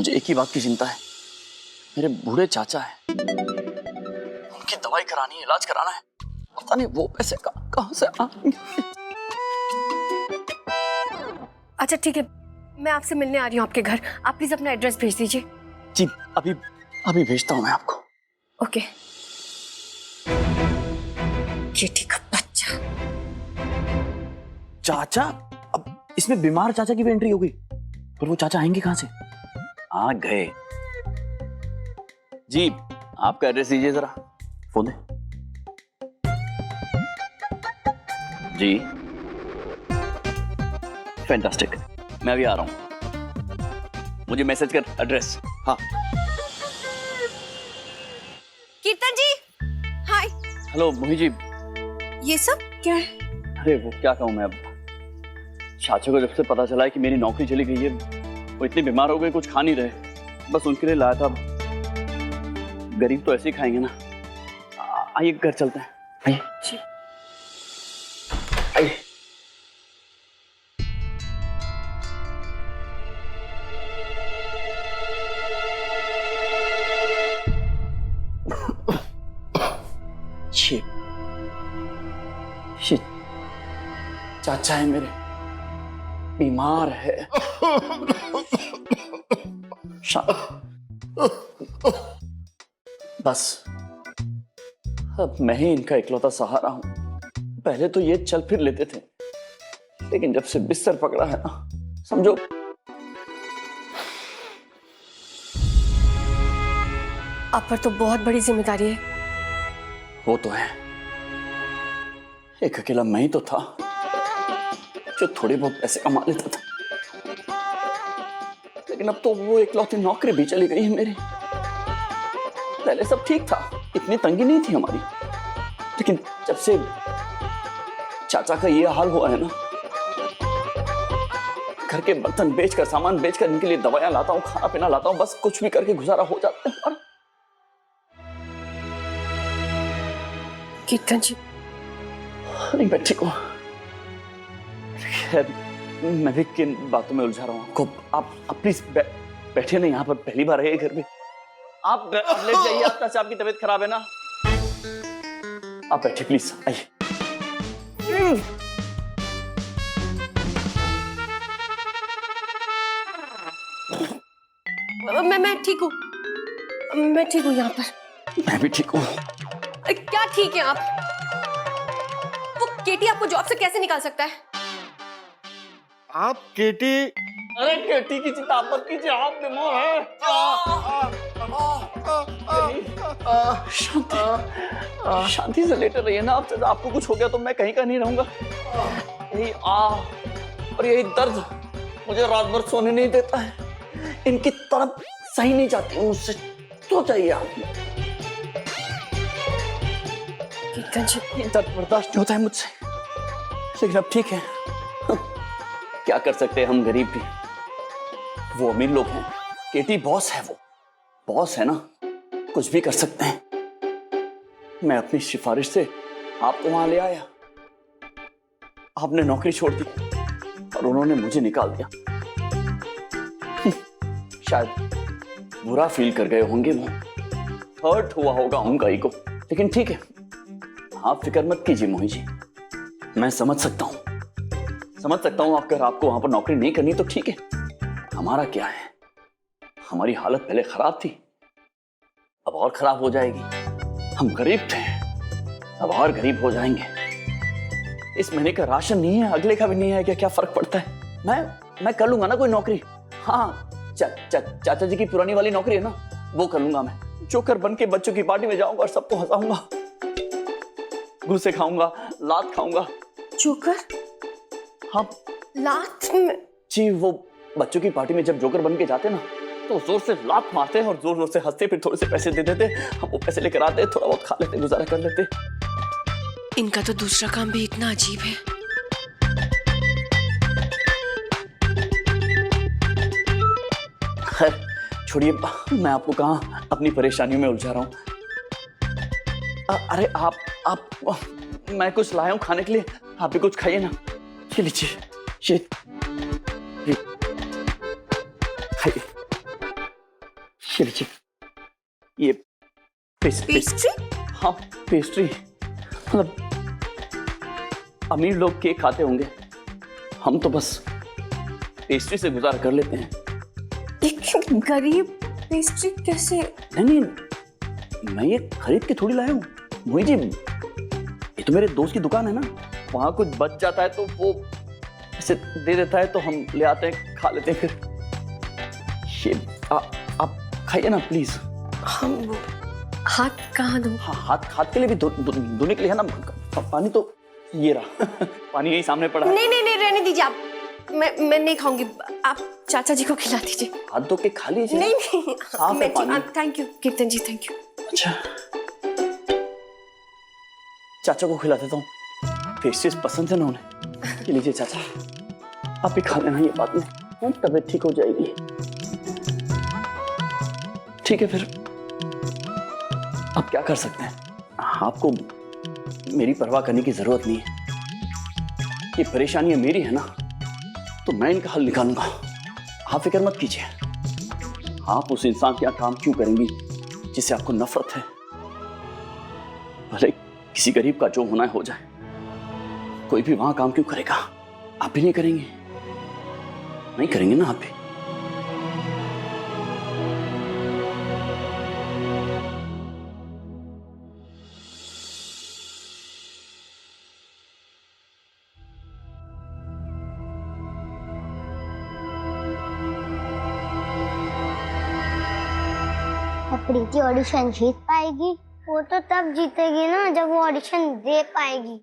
मुझे एक ही बात की चिंता है, मेरे बूढ़े चाचा है, उनकी दवाई करानी है, इलाज कराना है, पता नहीं वो पैसे कहाँ से आएंगे। अच्छा ठीक है, मैं आपसे मिलने आ रही हूँ आपके घर। आप प्लीज अपना एड्रेस भेज दीजिए। जी अभी भेजता हूँ मैं आपको। ओके। केटी का बच्चा। चाचा, अब इसमें बीमार चाचा की भी एंट्री हो गई, पर वो चाचा आएंगे कहाँ से? आ गए। जी आपका एड्रेस दीजिए जरा, फोन दे। जी फैंटास्टिक, मैं अभी आ रहा हूं, मुझे मैसेज कर एड्रेस। हाँ कीर्तन जी, हाय। हेलो मोही जी। ये सब क्या है? अरे वो क्या कहूं मैं, अब चाचा को जब से पता चला है कि मेरी नौकरी चली गई है, वो इतने बीमार हो गए, कुछ खा नहीं रहे, बस उनके लिए लाया था। गरीब तो ऐसे ही खाएंगे ना। आइए घर चलते हैं, आइए। जी। आइए। ये चाचा है मेरे, बीमार है। बस अब मैं ही इनका इकलौता सहारा हूं। पहले तो ये चल फिर लेते थे, लेकिन जब से बिस्तर पकड़ा है ना, समझो आप पर तो बहुत बड़ी जिम्मेदारी है। वो तो है, एक अकेला मैं ही तो था जो थोड़ी बहुत पैसे कमा लेता था, लेकिन अब तो वो इकलौती नौकरी भी चली गई है मेरी। पहले सब ठीक था, इतनी तंगी नहीं थी हमारी, लेकिन जब से चाचा का ये हाल हुआ है ना, घर के बर्तन बेचकर, सामान बेचकर इनके लिए दवाइयां लाता हूँ, खाना पीना लाता हूँ, बस कुछ भी करके गुजारा हो जाता है। कीर्तन जी, नहीं मैं ठीक हूँ। खैर मैं भी किन बातों में उलझा रहा हूँ। आप प्लीज बैठे नहीं, यहाँ पर पहली बार है घर में। आप लेट जाइए, आपका चाचा की तबीयत खराब है ना। आप बैठे प्लीज, आइए। मैं ठीक हूँ, मैं ठीक हूँ यहाँ पर। मैं भी ठीक हूँ। क्या ठीक है आप? वो केटी आपको जॉब से कैसे निकाल सकता है? आप केटी? अरे केटी की चिंता मत कीजिए, आप बीमार है। शांति शांति से लेटे रहिए ना। आप आपको कुछ हो गया तो मैं कहीं का नहीं रहूंगा। यही और यही दर्द मुझे रात भर सोने नहीं देता है। इनकी तड़प सही नहीं जाती मुझसे, तो चाहिए आप। दर्द बर्दाश्त नहीं होता है मुझसे, लेकिन अब ठीक है। क्या कर सकते हैं हम गरीब भी, वो अमीर लोग हैं। केटी बॉस है, वो बॉस है ना, कुछ भी कर सकते हैं। मैं अपनी सिफारिश से आपको वहां ले आया, आपने नौकरी छोड़ दी और उन्होंने मुझे निकाल दिया। शायद बुरा फील कर गए होंगे, वो हर्ट हुआ होगा उनका ईगो, लेकिन ठीक है, आप फिक्र मत कीजिए मोही जी। मैं समझ सकता हूं अगर आपको वहां पर नौकरी नहीं करनी तो ठीक है। हमारा क्या है, हमारी हालत पहले खराब थी, अब और खराब हो जाएगी। हम गरीब थे, अब और गरीब हो जाएंगे। इस महीने का राशन नहीं है, अगले का भी नहीं है, क्या फर्क पड़ता है। मैं कर लूंगा ना कोई नौकरी। हाँ, चाचा जी की पुरानी वाली नौकरी है ना, वो कर लूंगा मैं। जोकर बन के बच्चों की पार्टी में जाऊंगा और सबको हंसाऊंगा, घूसे खाऊंगा, लात खाऊंगा। जोकर? हाँ लात में? जी, वो बच्चों की पार्टी में जब जोकर बन के जाते ना, तो जोर से लात मारते हैं और जोर जोर से हंसते, फिर थोड़े से पैसे दे देते, हम वो पैसे लेकर आते, थोड़ा बहुत खा लेते, गुजारा कर लेते। इनका तो दूसरा काम भी इतना अजीब है। खैर छोड़िए, मैं आपको कहाँ अपनी परेशानियों में उलझा रहा हूँ। अरे आप मैं कुछ लाया हूँ खाने के लिए, आप भी कुछ खाइए ना। ये लीजिए, ये खाइए। ये लीजिए, ये पेस्ट्री। पेस्ट्री? हाँ पेस्ट्री, मतलब अमीर लोग केक खाते होंगे, हम तो बस पेस्ट्री से गुजारा कर लेते हैं। एक गरीब पेस्ट्री कैसे? नहीं, मैं ये खरीद के थोड़ी लाया हूँ मोही जी, ये तो मेरे दोस्त की दुकान है ना, वहां कुछ बच जाता है तो वो ऐसे दे देता है, तो हम ले आते हैं, खा लेते हैं। फिर ये आप खाइए ना प्लीज। हम हाथ कहाँ दूं? हाँ हाथ के लिए भी धोने के लिए है ना, पानी तो ये रहा पानी यही सामने पड़ा है। नहीं रहने दीजिए आप, मैं नहीं खाऊंगी, आप चाचा जी को खिला दीजिए। हाथ धो के खा लीजिए। नहीं साफ है पानी। थैंक यू कीर्तन जी, थैंक यू। अच्छा चाचा को खिला देता हूँ, पेस्ट्रीज पसंद है ना उन्हें। ये लीजिए चाचा, आप भी खा लेना, ये बात नहीं, तबीयत ठीक हो जाएगी। ठीक है फिर, आप क्या कर सकते हैं, आपको मेरी परवाह करने की जरूरत नहीं है। ये परेशानियां मेरी है ना, तो मैं इनका हल निकालूंगा, आप फिक्र मत कीजिए। आप उस इंसान के यहाँ काम क्यों करेंगी जिससे आपको नफरत है? भले किसी गरीब का जो होना है हो जाए, कोई भी वहां काम क्यों करेगा? आप भी नहीं करेंगे? नहीं करेंगे ना आप भी? प्रीति ऑडिशन जीत पाएगी? वो तो तब जीतेगी ना जब वो ऑडिशन दे पाएगी।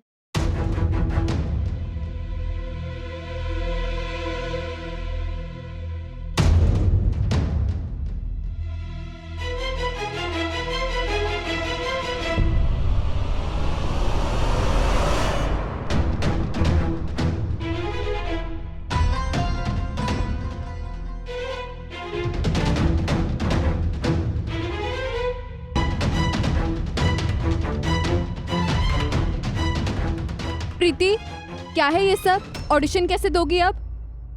प्रीति, क्या है ये सब? ऑडिशन कैसे दोगी अब?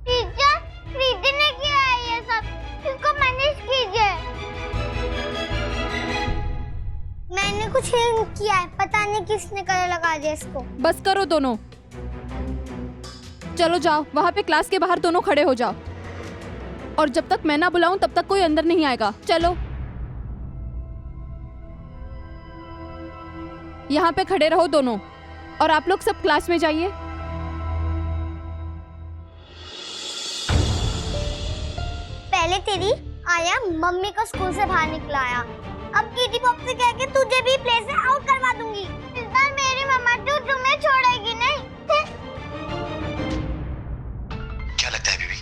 टीचर, प्रीति ने किया है ये सब, इसको मैनेज कीजिए। मैंने कुछ नहीं किया है, पता नहीं किसने कलर लगा दिया इसको। बस करो दोनों, चलो जाओ, वहां पे क्लास के बाहर दोनों खड़े हो जाओ, और जब तक मैं ना बुलाऊं तब तक कोई अंदर नहीं आएगा। चलो यहाँ पे खड़े रहो दोनों, और आप लोग सब क्लास में जाइए। पहले तेरी आया मम्मी को स्कूल से बाहर निकलाया, अब कीटी पॉप से कह के तुझे भी प्ले से आउट करवा दूंगी। इस बार मेरी मम्मा तो तुम्हें छोड़ेगी नहीं। क्या लगता है बीबी,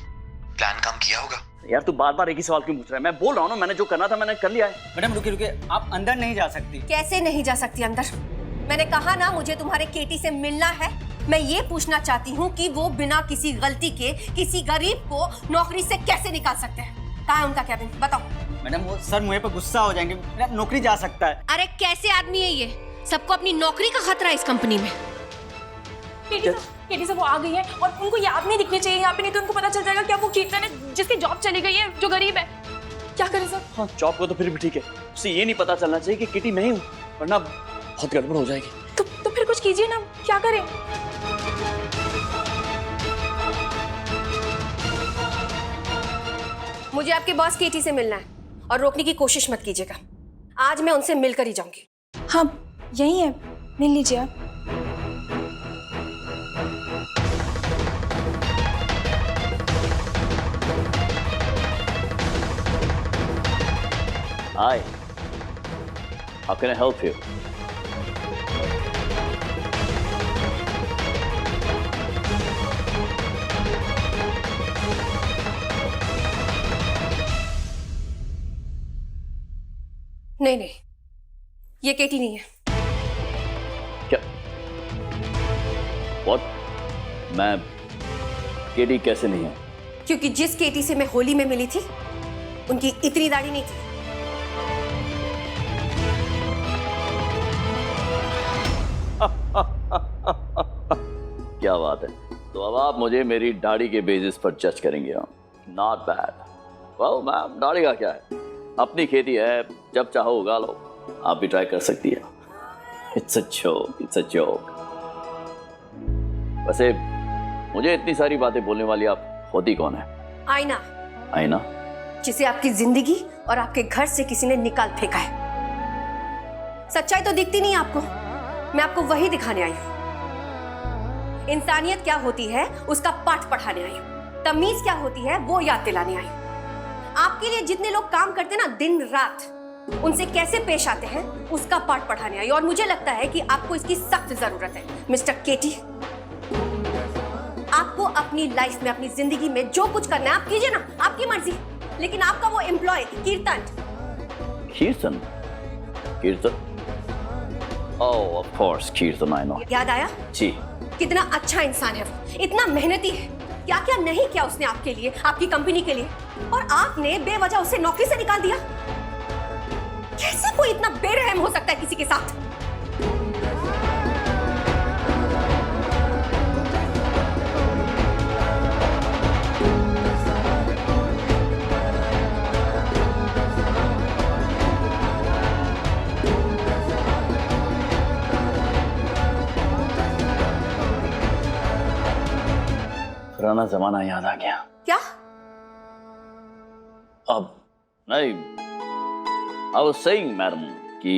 प्लान काम किया होगा? यार तू बार बार एक ही सवाल क्यों पूछ रहा है? मैं बोल रहा हूँ ना, मैंने जो करना था मैंने कर लिया है। मैडम रुकिए, आप अंदर नहीं जा सकती। कैसे नहीं जा सकती अंदर? मैंने कहा ना मुझे तुम्हारे केटी से मिलना है। मैं ये पूछना चाहती हूँ कि वो बिना किसी गलती के किसी गरीब को नौकरी से कैसे निकाल सकते हैं? कहाँ है उनका कैबिन, बताओ। मैडम वो सर मुझे पर गुस्सा हो जाएंगे, मेरा नौकरी जा सकता है। अरे कैसे आदमी है ये? सबको अपनी नौकरी का खतरा है इस कंपनी में। केटी से वो आ गई है और उनको याद नहीं दिखनी चाहिए यहाँ पे, नहीं तो उनको पता चल जाएगा क्या वो कीर्तन है जिसकी जॉब चली गई है, जो गरीब है। क्या करें सर? हाँ जॉब को तो फिर भी ठीक है, उसे ये नहीं पता चलना चाहिए कि किटी मैं ही हूँ, वरना बहुत गड़बड़ हो जाएगी। तो फिर कुछ कीजिए ना, क्या करें? मुझे आपके बॉस केटी से मिलना है और रोकने की कोशिश मत कीजिएगा। आज मैं उनसे मिलकर ही जाऊंगी। हाँ यही है, मिल लीजिए आप। Hi, how can I help you? नहीं, ये केटी नहीं है। क्या? What? मैं केटी कैसे नहीं हूँ? क्योंकि जिस केटी से मैं होली में मिली थी उनकी इतनी दाढ़ी नहीं थी। क्या बात है, तो अब आप मुझे मेरी दाढ़ी के बेसिस पर जज करेंगे? Not bad. वेल मैम, दाढ़ी का क्या है, अपनी खेती है, जब चाहो उगा लो। आप भी ट्राई कर सकती है। It's a joke, it's a joke. वैसे मुझे इतनी सारी बातें बोलने वाली आप होती कौन है? आईना, आईना? जिसे आपकी जिंदगी और आपके घर से किसी ने निकाल फेंका है। सच्चाई तो दिखती नहीं आपको, मैं आपको वही दिखाने आई हूं। इंसानियत क्या होती है उसका पाठ पढ़ाने आई हूं। तमीज क्या होती है वो याद दिलाने आई हूं। आपके लिए जितने लोग काम करते ना दिन रात, उनसे कैसे पेश आते हैं उसका पाठ पढ़ाने आई। और मुझे लगता है कि आपको इसकी सख्त जरूरत है मिस्टर केटी। आपको अपनी लाइफ में, अपनी जिंदगी में जो कुछ करना है आप कीजिए ना, आपकी मर्जी। लेकिन आपका वो एम्प्लॉय कीर्तन। कीर्तन? कीर्तन? ओह ऑफ कोर्स, कीर्तन, आई नो। याद आया? जी। कितना अच्छा इंसान है वो, इतना मेहनती है। क्या क्या नहीं किया उसने आपके लिए, आपकी कंपनी के लिए, और आपने बेवजह उसे नौकरी से निकाल दिया। कैसे कोई इतना बेरहम हो सकता है किसी के साथ? पुराना जमाना याद आ गया। क्या? अब नहीं, आई वाज सेइंग मैडम कि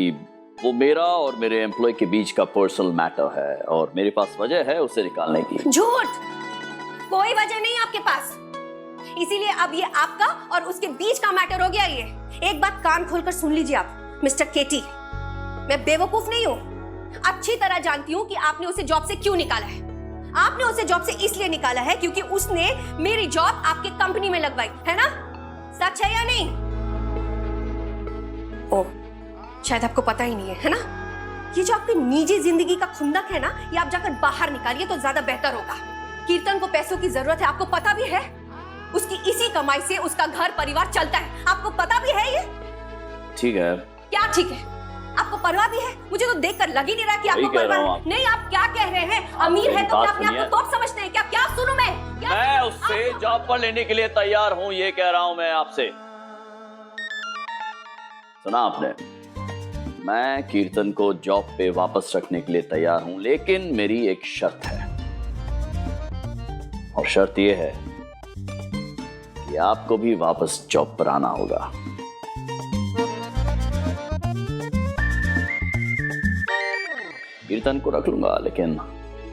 वो मेरा और मेरे एम्प्लॉय के बीच का पर्सनल मैटर है और मेरे पास वजह है उसे निकालने की। झूठ! कोई वजह नहीं आपके पास, इसीलिए अब ये आपका और उसके बीच का मैटर हो गया। ये एक बात कान खोलकर सुन लीजिए आप मिस्टर केटी, मैं बेवकूफ नहीं हूं। अच्छी तरह जानती हूं कि आपने उसे जॉब से क्यों निकाला है। आपने उसे जॉब से इसलिए निकाला है क्योंकि उसने मेरी जॉब आपके कंपनी में लगवाई है ना? सच है या नहीं? ओ, शायद आपको पता ही नहीं है ना? ये जो आपकी निजी जिंदगी का खुंदक है ना, ये आप जाकर बाहर निकालिए तो ज्यादा बेहतर होगा। कीर्तन को पैसों की जरूरत है, आपको पता भी है। उसकी इसी कमाई से उसका घर परिवार चलता है, आपको पता भी है ये। ठीक है। क्या ठीक है? आपको परवाह भी है? मुझे तो देखकर लग ही नहीं रहा कि आपको परवाह है। नहीं, आप क्या कह रहे हैं? अमीर है तो क्या अपने आप को टॉप समझते हैं क्या? क्या सुनूं मैं? मैं उससे जॉब पर लेने के लिए तैयार हूं, ये कह रहा हूं मैं आपसे। सुना आपने? मैं कीर्तन को जॉब पे वापस रखने के लिए तैयार हूं, लेकिन मेरी एक शर्त है। और शर्त यह है कि आपको भी वापस जॉब पर आना होगा। कीर्तन को रख लूंगा, लेकिन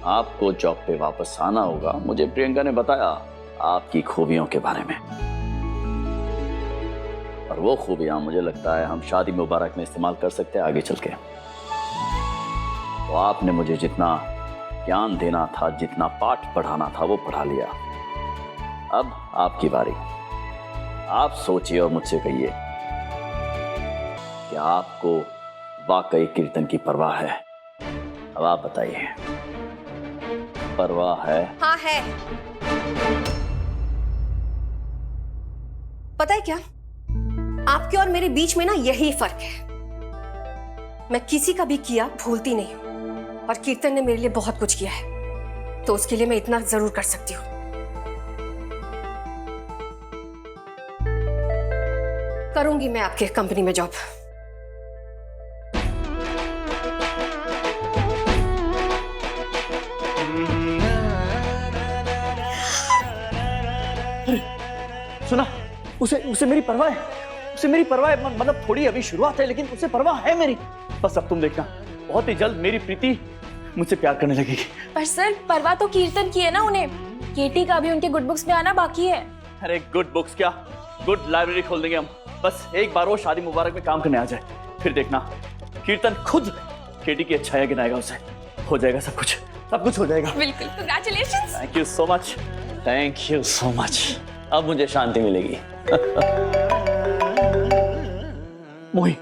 आपको जॉब पे वापस आना होगा। मुझे प्रियंका ने बताया आपकी खूबियों के बारे में, और वो खूबियां मुझे लगता है हम शादी मुबारक में इस्तेमाल कर सकते हैं आगे चल के। तो आपने मुझे जितना ज्ञान देना था, जितना पाठ पढ़ाना था, वो पढ़ा लिया। अब आपकी बारी। आप सोचिए और मुझसे कहिए कि आपको वाकई कीर्तन की परवाह है। अब आप बताइए, परवाह है? हाँ है। पता है क्या, आपके और मेरे बीच में ना यही फर्क है। मैं किसी का भी किया भूलती नहीं हूं, और कीर्तन ने मेरे लिए बहुत कुछ किया है, तो उसके लिए मैं इतना जरूर कर सकती हूँ। करूंगी मैं आपके कंपनी में जॉब। सुना, उसे मेरी परवाह है, उसे मेरी परवाह है। मतलब थोड़ी अभी शुरुआत है, लेकिन उसे परवाह है मेरी। बस अब तुम देखना, बहुत ही जल्द मेरी प्रीति मुझसे प्यार करने लगेगी। पर सर, परवाह तो कीर्तन की है ना उन्हें। केटी का भी उनके गुड बुक्स में आना बाकी है। अरे गुड बुक्स क्या, गुड लाइब्रेरी खोल देंगे हम। बस एक बार वो शादी मुबारक में काम करने आ जाए, फिर देखना कीर्तन खुद केटी की अच्छाइयां गिनाएगा। उसे हो जाएगा सब कुछ हो जाएगा। बिल्कुल, congratulations. Thank you so much, thank you so much. अब मुझे शांति मिलेगी। मोही,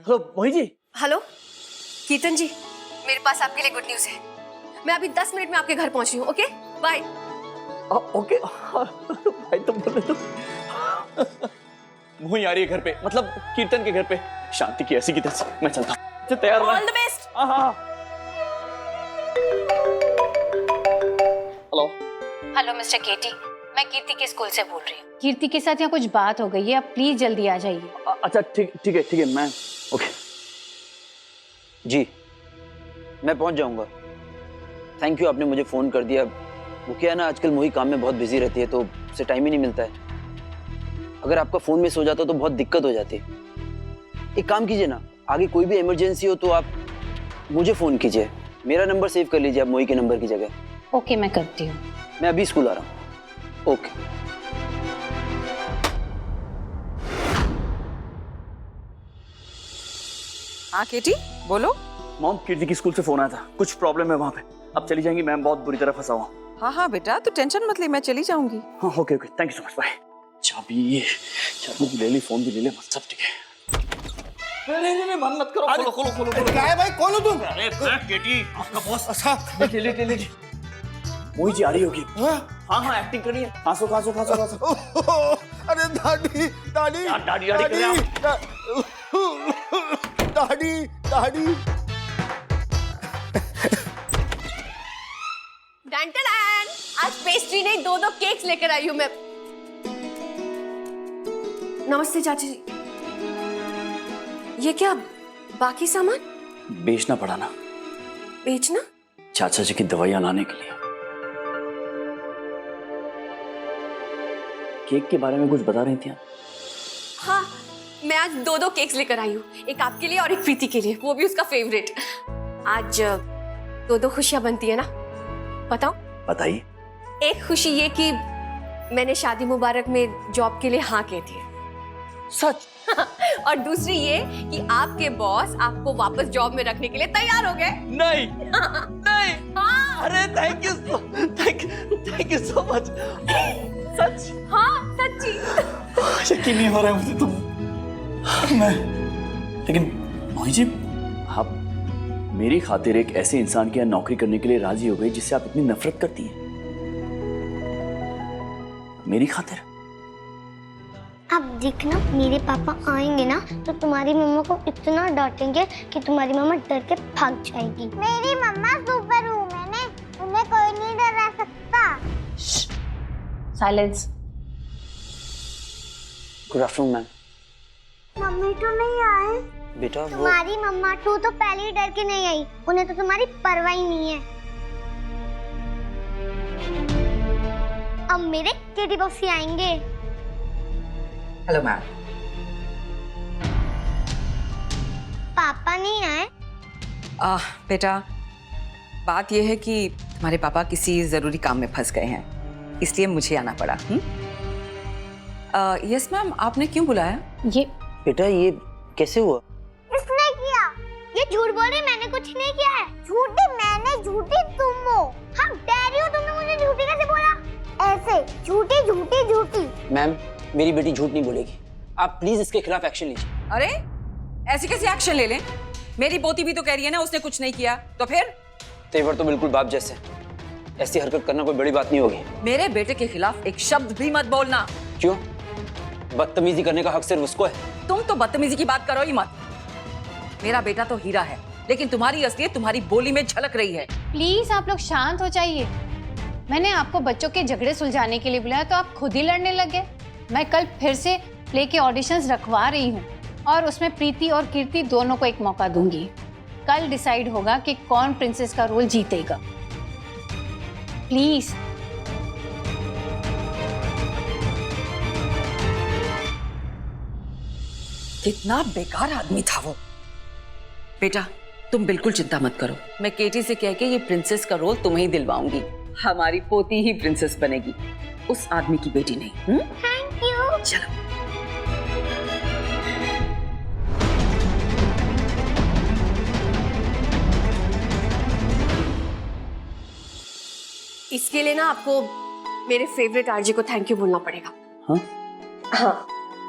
हेलो मोही जी। हेलो कीर्तन जी, मेरे पास आपके लिए गुड न्यूज है। मैं अभी 10 मिनट में आपके घर पहुंच रही हूँ। Okay bye. ओके भाई, तुम बोले तो मोही आ रही है घर पे, मतलब कीर्तन के घर पे। शांति की ऐसी की तैसी। मैं चलता हूँ, तैयार ऑल द बेस्ट। हाँ। हेलो हेलो मिस्टर केटी, मैं कीर्ति के स्कूल से बोल रही हूँ। कीर्ति के साथ यहाँ कुछ बात हो गई है, आप प्लीज जल्दी आ जाइए। अच्छा ठीक है मैं ओके। जी मैं पहुंच जाऊंगा। थैंक यू, आपने मुझे फ़ोन कर दिया। वो क्या है ना, आजकल मोही काम में बहुत बिजी रहती है तो उसे टाइम ही नहीं मिलता है। अगर आपका फ़ोन मिस हो जाता तो बहुत दिक्कत हो जाती। एक काम कीजिए ना, आगे कोई भी इमरजेंसी हो तो आप मुझे फ़ोन कीजिए। मेरा नंबर सेव कर लीजिए आप मोही के नंबर की जगह। ओके मैं करती हूँ। मैं अभी स्कूल आ रहा हूँ। ओके। हाँ केटी बोलो। मॉम, कीर्ति की स्कूल से फोन आया था, कुछ प्रॉब्लम है वहाँ पे। अब चली जाएंगी मैम, बहुत बुरी तरह फंसा हुआ। हाँ बेटा तू टेंशन मत ले, मैं चली जाऊंगी। हाँ okay thank you so much, bye. चाबी भी ले ली, फोन भी ले ले, सब ठीक है। नहीं मन मत करो, खोलो। क्या है भाई, कौन हो तुम? अरे केटी, आपका बॉस। अच्छा ले मोही जी आ रही होगी। हाँ एक्टिंग करिए, खांसो। अरे दादी डैन, आज पेस्ट्री नहीं 2 केक्स लेकर आई हूँ मैं। नमस्ते चाची जी। ये क्या बाकी सामान बेचना पड़ा ना, बेचना? चाचा जी की दवाइयां लाने के लिए। केक के बारे में कुछ बता रही थी आप? हाँ, मैं आज 2 केक्स लेकर आई हूँ, एक आपके लिए और एक प्रीति के लिए, वो भी उसका फेवरेट। आज 2 खुशियां बनती है ना, बताओ? बताइए। एक खुशी ये कि मैंने शादी मुबारक में जॉब के लिए हाँ कह दी। सच? और दूसरी ये कि आपके बॉस आपको वापस जॉब में रखने के लिए तैयार हो गए। नहीं। हाँ। अरे थैंक यू सो मच। सच? हाँ सच्ची। यकीन नहीं हो रहा है मुझे तो। लेकिन मोही जी, आप मेरी खातिर एक ऐसे इंसान के यहाँ नौकरी करने के लिए राजी हो गई जिससे आप इतनी नफरत करती हैं। मेरी खातिर? अब देखना, मेरे पापा आएंगे ना तो तुम्हारी मम्मा को इतना डांटेंगे कि तुम्हारी मम्मा डर के भाग जाएगी। मेरी मम्मा सुपर वुमन है, उन्हें कोई नहीं डरा सकता। Silence. Good afternoon ma'am. Mummy तो नहीं आए? बेटा वो तुम्हारी मम्मा तो पहले ही डर के नहीं आई, उन्हें तो तुम्हारी परवाह ही नहीं है। अब मेरे केटी बॉक्स आएंगे। Hello ma'am. पापा नहीं आए? बेटा बात यह है कि तुम्हारे पापा किसी जरूरी काम में फंस गए हैं, इसलिए मुझे आना पड़ा। यस मैम, आपने क्यों बुलाया? ये बेटा ये कैसे हुआ? इसने किया। ये झूठ बोल रही, मैंने कुछ नहीं किया है। झूठी मैंने, झूठी तुम हो। हम डैडी हो, तुमने मुझे झूठी कैसे बोला? ऐसे झूठी। मैम मेरी बेटी झूठ नहीं बोलेगी, आप प्लीज इसके खिलाफ एक्शन लीजिए। अरे ऐसे कैसे एक्शन ले लें? मेरी पोती भी तो कह रही है ना उसने कुछ नहीं किया, तो फिर? तेवर तो बिल्कुल बाप जैसे, ऐसी हरकत करना कोई बड़ी बात नहीं होगी। मेरे बेटे के खिलाफ एक शब्द भी मत बोलना। क्यों? बदतमीजी करने का हक सिर्फ उसको है। तुम तो बदतमीजी की बात करो ही मत। मेरा बेटा तो हीरा है, लेकिन तुम्हारी असलियत तुम्हारी बोली में झलक रही है। प्लीज आप लोग शांत हो जाइए। मैंने आपको बच्चों के झगड़े सुलझाने के लिए बुलाया तो आप खुद ही लड़ने लगे। मैं कल फिर से प्ले के ऑडिशंस रखवा रही हूँ और उसमें प्रीति और कीर्ति दोनों को एक मौका दूंगी। कल डिसाइड होगा कि कौन प्रिंसेस का रोल जीतेगा। प्लीज। कितना बेकार आदमी था वो। बेटा तुम बिल्कुल चिंता मत करो, मैं केटी से कह के ये प्रिंसेस का रोल तुम्हें ही दिलवाऊंगी। हमारी पोती ही प्रिंसेस बनेगी, उस आदमी की बेटी नहीं। Thank you. चलो। इसके लिए ना आपको मेरे फेवरेट आरजे को थैंक यू बोलना पड़ेगा। हाँ,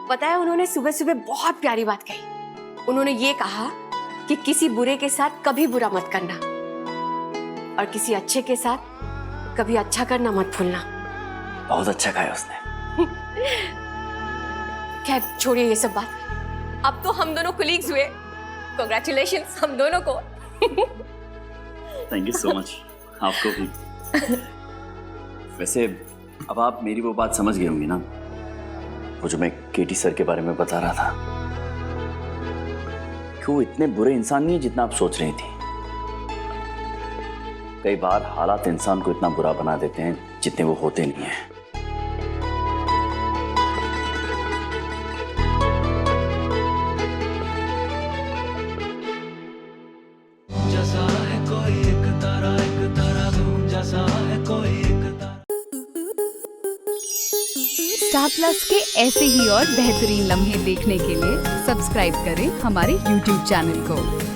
पता है उन्होंने सुबह सुबह बहुत प्यारी बात कही। उन्होंने ये कहा कि किसी बुरे के साथ कभी बुरा मत करना और किसी अच्छे के साथ कभी अच्छा करना मत भूलना। बहुत अच्छा कहा उसने। खैर छोड़िए ये सब बात। अब तो हम दोनों कोलीग्स हुए। कांग्रेचुलेशंस हम दोनों को। Thank you so much. आपको भी। वैसे अब आप मेरी वो बात समझ गए होंगे ना, वो जो मैं केटी सर के बारे में बता रहा था कि वो इतने बुरे इंसान नहीं है जितना आप सोच रही थी। कई बार हालात इंसान को इतना बुरा बना देते हैं जितने वो होते नहीं हैं। स्टार प्लस के ऐसे ही और बेहतरीन लम्हे देखने के लिए सब्सक्राइब करें हमारे YouTube चैनल को।